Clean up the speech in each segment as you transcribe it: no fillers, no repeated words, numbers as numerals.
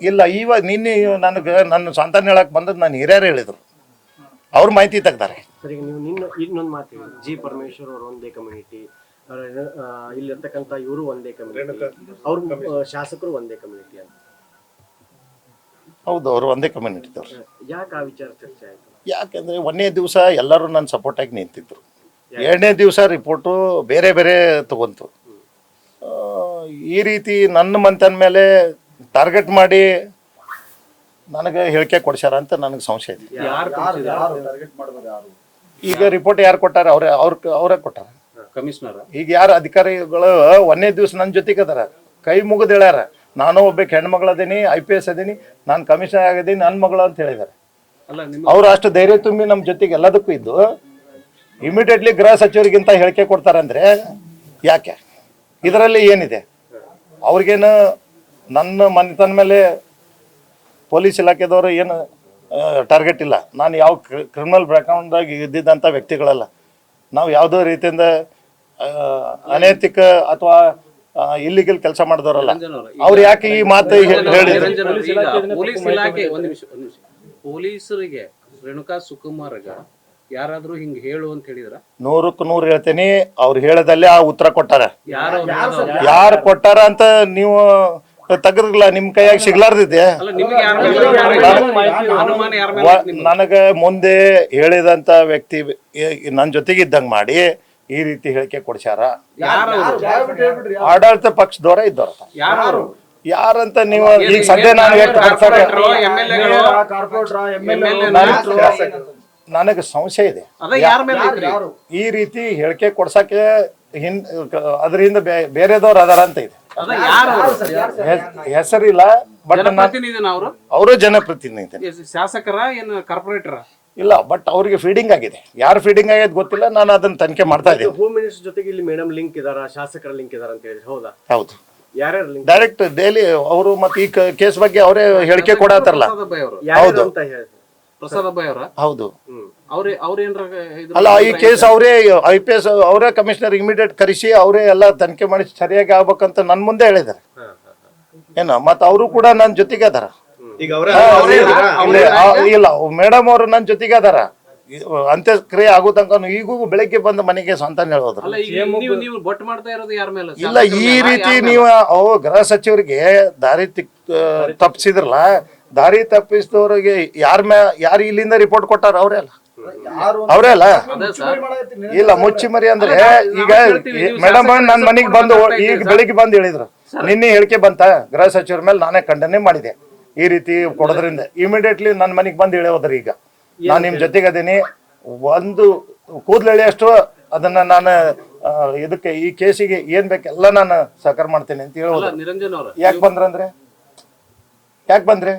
ಇಲ್ಲ, ಇವಾಗ ನಿನ್ನೆ ನನಗೆ ನನ್ನ ಸಂತಾನ ಹೇಳಕ್ ಬಂದದ್ದು ನಾನು ಹಿರಿಯರು ಹೇಳಿದ್ರು, ಅವ್ರ ಮಾಹಿತಿ ತೆಗ್ದಾರೆ. ಸರಿ, ನೀವು ನಿನ್ನ ಇನ್ನೊಂದು ಮಾತು ಹೇಳಿ. ಜಿ ಪರಮೇಶ್ವರ್ ಅವರು ಒಂದೇ ಕಮ್ಯುನಿಟಿ, ಇಲ್ಲಿರ್ತಕ್ಕಂಥ ಇವರು ಒಂದೇ ಕಮ್ಯುನಿಟಿ, ಅವ್ರ ಶಾಸಕರು ಒಂದೇ ಕಮ್ಯುನಿಟಿ ಅಂತ. ಹೌದು, ಅವರು ಒಂದೇ ಕಮ್ಯುನಿಟಿದವ್ರು. ಯಾಕೆ ಆ ವಿಚಾರ ಚರ್ಚೆ ಆಯ್ತು? ಯಾಕೆಂದ್ರೆ ಒಂದನೇ ದಿವಸ ಎಲ್ಲರೂ ನನ್ನ ಸಪೋರ್ಟಾಗಿ ನಿಂತಿದ್ರು, ಎರಡನೇ ದಿವಸ ರಿಪೋರ್ಟು ಬೇರೆ ಬೇರೆ ತಗೊಂತು. ಈ ರೀತಿ ನನ್ನ ಮಂತನ ಮೇಲೆ ಟಾರ್ಗೆಟ್ ಮಾಡಿ ನನಗೆ ಹೇಳಿಕೆ ಕೊಡ್ಸ್ಯಾರ ಅಂತ ನನಗೆ ಸಂಶಯ ಇದೆ. ಈಗ ರಿಪೋರ್ಟ್ ಯಾರು ಕೊಟ್ಟಾರ? ಅವರೇ ಕೊಟ್ಟಾರ, ಕಮಿಷನರ್. ಈಗ ಯಾರು ಅಧಿಕಾರಿಗಳು ಒಂದನೇ ದಿವಸ ನನ್ನ ಜೊತೆಗೆ ಅದಾರ, ಕೈ ಮುಗಿದು ಹೇಳ್ಯಾರ, ನಾನು ಒಬ್ಬಕ್ಕೆ ಹೆಣ್ಮಗಳದೀನಿ, IPS ಅದೀನಿ, ನಾನು ಕಮಿಷನರ್ ಆಗಿದ್ದೀನಿ, ನನ್ನ ಮಗಳು ಅಂತ ಹೇಳಿದ್ದಾರೆ. ಅವ್ರು ಅಷ್ಟು ಧೈರ್ಯ ತುಂಬಿ ನಮ್ಮ ಜೊತೆಗೆ ಎಲ್ಲದಕ್ಕೂ ಇದ್ದು ಇಮಿಡಿಯೇಟ್ಲಿ ಗೃಹ ಸಚಿವರಿಗಿಂತ ಹೇಳಿಕೆ ಕೊಡ್ತಾರಂದ್ರೆ ಯಾಕೆ? ಇದರಲ್ಲಿ ಏನಿದೆ? ಅವ್ರಿಗೇನು ನನ್ನ ಮನೆತನ ಮೇಲೆ ಪೊಲೀಸ್ ಇಲಾಖೆದವರು ಏನು ಟಾರ್ಗೆಟ್ ಇಲ್ಲ. ನಾನು ಯಾವ ಕ್ರಿಮಿನಲ್ ಬ್ಯಾಕ್ಗ್ರೌಂಡಾಗಿ ಇದ್ದಿದ್ದಂಥ ವ್ಯಕ್ತಿಗಳಲ್ಲ. ನಾವು ಯಾವುದೋ ರೀತಿಯಿಂದ ಅನೈತಿಕ ಅಥವಾ ಇಲ್ಲಿಗಲ್ ಕೆಲಸ ಮಾಡಿದವರಲ್ಲ. ಅವ್ರು ಯಾಕೆ ಈ ಮಾತು ಹೇಳಿದ್ರು? ಪೊಲೀಸ್ ಇಲಾಖೆ ಪೊಲೀಸರಿಗೆ ರೇಣುಕಾ ಸುಕುಮಾರ್ಗ ಯಾರಾದ್ರೂ ಹಿಂಗ್ ಹೇಳು ಅಂತ ಹೇಳಿದ್ರ? 100ಕ್ಕೆ 100 ಹೇಳ್ತೀನಿ. ಅವ್ರು ಹೇಳದಲ್ಲೇ ಆ ಉತ್ತರ ಕೊಟ್ಟಾರ. ಯಾರು ಕೊಟ್ಟಾರ ಅಂತ ನೀವು ತೆಗದ್ರಲ್ಲ, ನಿಮ್ ಕೈಯಾಗ ಸಿಗ್ಲಾರ್ದಿದೆ. ನನಗೆ ಮುಂದೆ ಹೇಳಿದಂತ ವ್ಯಕ್ತಿ ನನ್ನ ಜೊತೆಗೆ ಇದ್ದಂಗ ಮಾಡಿ ಈ ರೀತಿ ಹೇಳಿಕೆ ಕೊಡ್ಸ್ಯಾರ. ಆಡಳಿತ ಪಕ್ಷದವರ ಇದ್ದವ್ರ. ಯಾರಂತ ನೀವು ಈಗ ಸದ್ಯ ನಾನು ನನಗೆ ಸಂಶಯ ಇದೆ. ಈ ರೀತಿ ಹೇಳಿಕೆ ಕೊಡ್ಸಕ್ಕೆ ಅದರಿಂದ ಬೇರೆದವ್ರು ಅದಾರ ಅಂತ ಇದೆ. ಹೆಸರಿಲ್ಲ, ಬಟ್ ಅವರು ಜನಪ್ರತಿನಿಧಿ, ಶಾಸಕರ ಏನು ಕಾರ್ಪೊರೇಟರ್ ಇಲ್ಲ, ಬಟ್ ಅವ್ರಿಗೆ ಫೀಡಿಂಗ್ ಆಗಿದೆ. ಯಾರು ಫೀಡಿಂಗ್ ಆಗಿದೆ ಗೊತ್ತಿಲ್ಲ, ನಾನು ಅದನ್ನ ತನಿಖೆ ಮಾಡ್ತಾ ಇದ್ದೀನಿ. ಹೋಮ್ ಮಿನಿಸ್ಟರ್ ಜೊತೆಗೆ ಇಲ್ಲಿ ಮೇಡಮ್ ಲಿಂಕ್ ಇದಾರ, ಶಾಸಕರ ಲಿಂಕ್ ಇದಾರ ಅಂತ ಹೇಳಿ, ಹೌದಾ? ಹೌದು, ಯಾರ್ಯಾರು ಲಿಂಕ್? ಡೈರೆಕ್ಟ್ ಡೈಲಿ ಅವರು ಮತ್ತೆ ಈ ಕೇಸ್ ಬಗ್ಗೆ ಅವರೇ ಹೇಳಿಕೆ ಕೊಡತ್ತಾರಲ್ಲ. ಹೌದು, ಪ್ರಸಾದ್ ಅಬ್ಬಾಯಿ ಅವರ. ಹೌದು, ಅವ್ರೇನ್ರ ಅಲ್ಲ, ಈ ಕೇಸ್ ಅವರೇ IPS ಅವರೇ ಕಮಿಷನರ್ ಇಮಿಡಿಯೇಟ್ ಕರೆಸಿ ಅವರೇ ಎಲ್ಲ ತನಿಖೆ ಮಾಡಿ ಸರಿಯಾಗಿ ಆಗ್ಬೇಕಂತ ನನ್ನ ಮುಂದೆ ಹೇಳಿದ್ದಾರೆ. ಏನು ಮತ್ತೆ ಅವರು ಕೂಡ ನನ್ನ ಜೊತೆಗೆ ಅದಾರ. ಇಲ್ಲ, ಮೇಡಮ್ ಅವರು ನನ್ನ ಜೊತೆಗೆ ಅದಾರ. ಅಂತ್ಯಕ್ರಿಯೆ ಆಗೋ ತನಕ ಈಗೂ ಬೆಳಗ್ಗೆ ಬಂದು ಮನೆಗೆ ಸಂತಾನ ಹೇಳೋದ್ರು. ಇಲ್ಲ, ಈ ರೀತಿ ನೀವು ಗೃಹ ಸಚಿವರಿಗೆ ದಾರಿ ತಪ್ಪಿಸಿದ್ರಲ್ಲ, ದಾರಿ ತಪ್ಪಿಸಿದವ್ರಿಗೆ ಯಾರು ಇಲ್ಲಿಂದ ರಿಪೋರ್ಟ್ ಕೊಟ್ಟಾರ? ಅವರೇ ಅಲ್ಲ. ಇಲ್ಲ, ಮುಚ್ಚಿಮರಿ ಅಂದ್ರೆ ಈಗ ಮೇಡಮ್ ನನ್ನ ಮನೆಗೆ ಬಂದು ಈಗ ಬೆಳಿಗ್ಗೆ ಬಂದು ಹೇಳಿದ್ರು, ನಿನ್ನೆ ಹೇಳಿಕೆ ಬಂತ ಗೃಹ ಸಚಿವರ ಮೇಲೆ, ನಾನೇ ಖಂಡನೆ ಮಾಡಿದೆ ಈ ರೀತಿ ಕೊಡೋದ್ರಿಂದ. ಇಮಿಡಿಯೇಟ್ಲಿ ನನ್ನ ಮನೆಗೆ ಬಂದು ಹೇಳೋದ್ರಿ, ಈಗ ನಾನು ನಿಮ್ ಜೊತೆಗೆ ಅದೀನಿ, ಒಂದು ಕೂದಲೆಳೆ ಅಷ್ಟು ಅದನ್ನ ನಾನು ಇದಕ್ಕೆ ಈ ಕೇಸಿಗೆ ಏನ್ ಬೇಕೆಲ್ಲ ನಾನು ಸಹಕಾರ ಮಾಡ್ತೇನೆ ಅಂತ ಹೇಳೋದು. ಯಾಕೆ ಬಂದ್ರೆ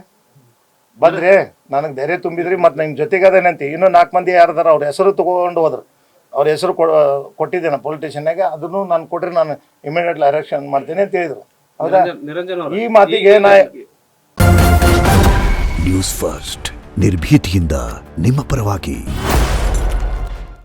ನನಗೆ ಧೈರ್ಯ ತುಂಬಿದ್ರಿ, ಮತ್ತೆ ನಿಮ್ ಜೊತೆಗೆ ಅದೇನಂತ ಇನ್ನೂ 4 ಮಂದಿ ಯಾರದಾರ ಅವ್ರ ಹೆಸರು ತಗೊಂಡು ಹೋದ್ರು. ಅವ್ರ ಹೆಸರು ಕೊಟ್ಟಿದ್ದೇನೆ ಪೊಲಿಟಿಷಿಯನ್ಯಾಗ, ಅದನ್ನು ನಾನು ಕೊಟ್ರೆ ನಾನು ಇಮಿಡಿಯೇಟ್ಲಿ ಅರೆಕ್ಷನ್ ಮಾಡ್ತೇನೆ ಅಂತ ಹೇಳಿದ್ರು. ಹೌದಾ? ಈ ಮಾತಿಗೆ ನ್ಯೂಸ್ ಫಸ್ಟ್ ನಿರ್ಭೀತಿಯಿಂದ ನಿಮ್ಮ ಪರವಾಗಿ.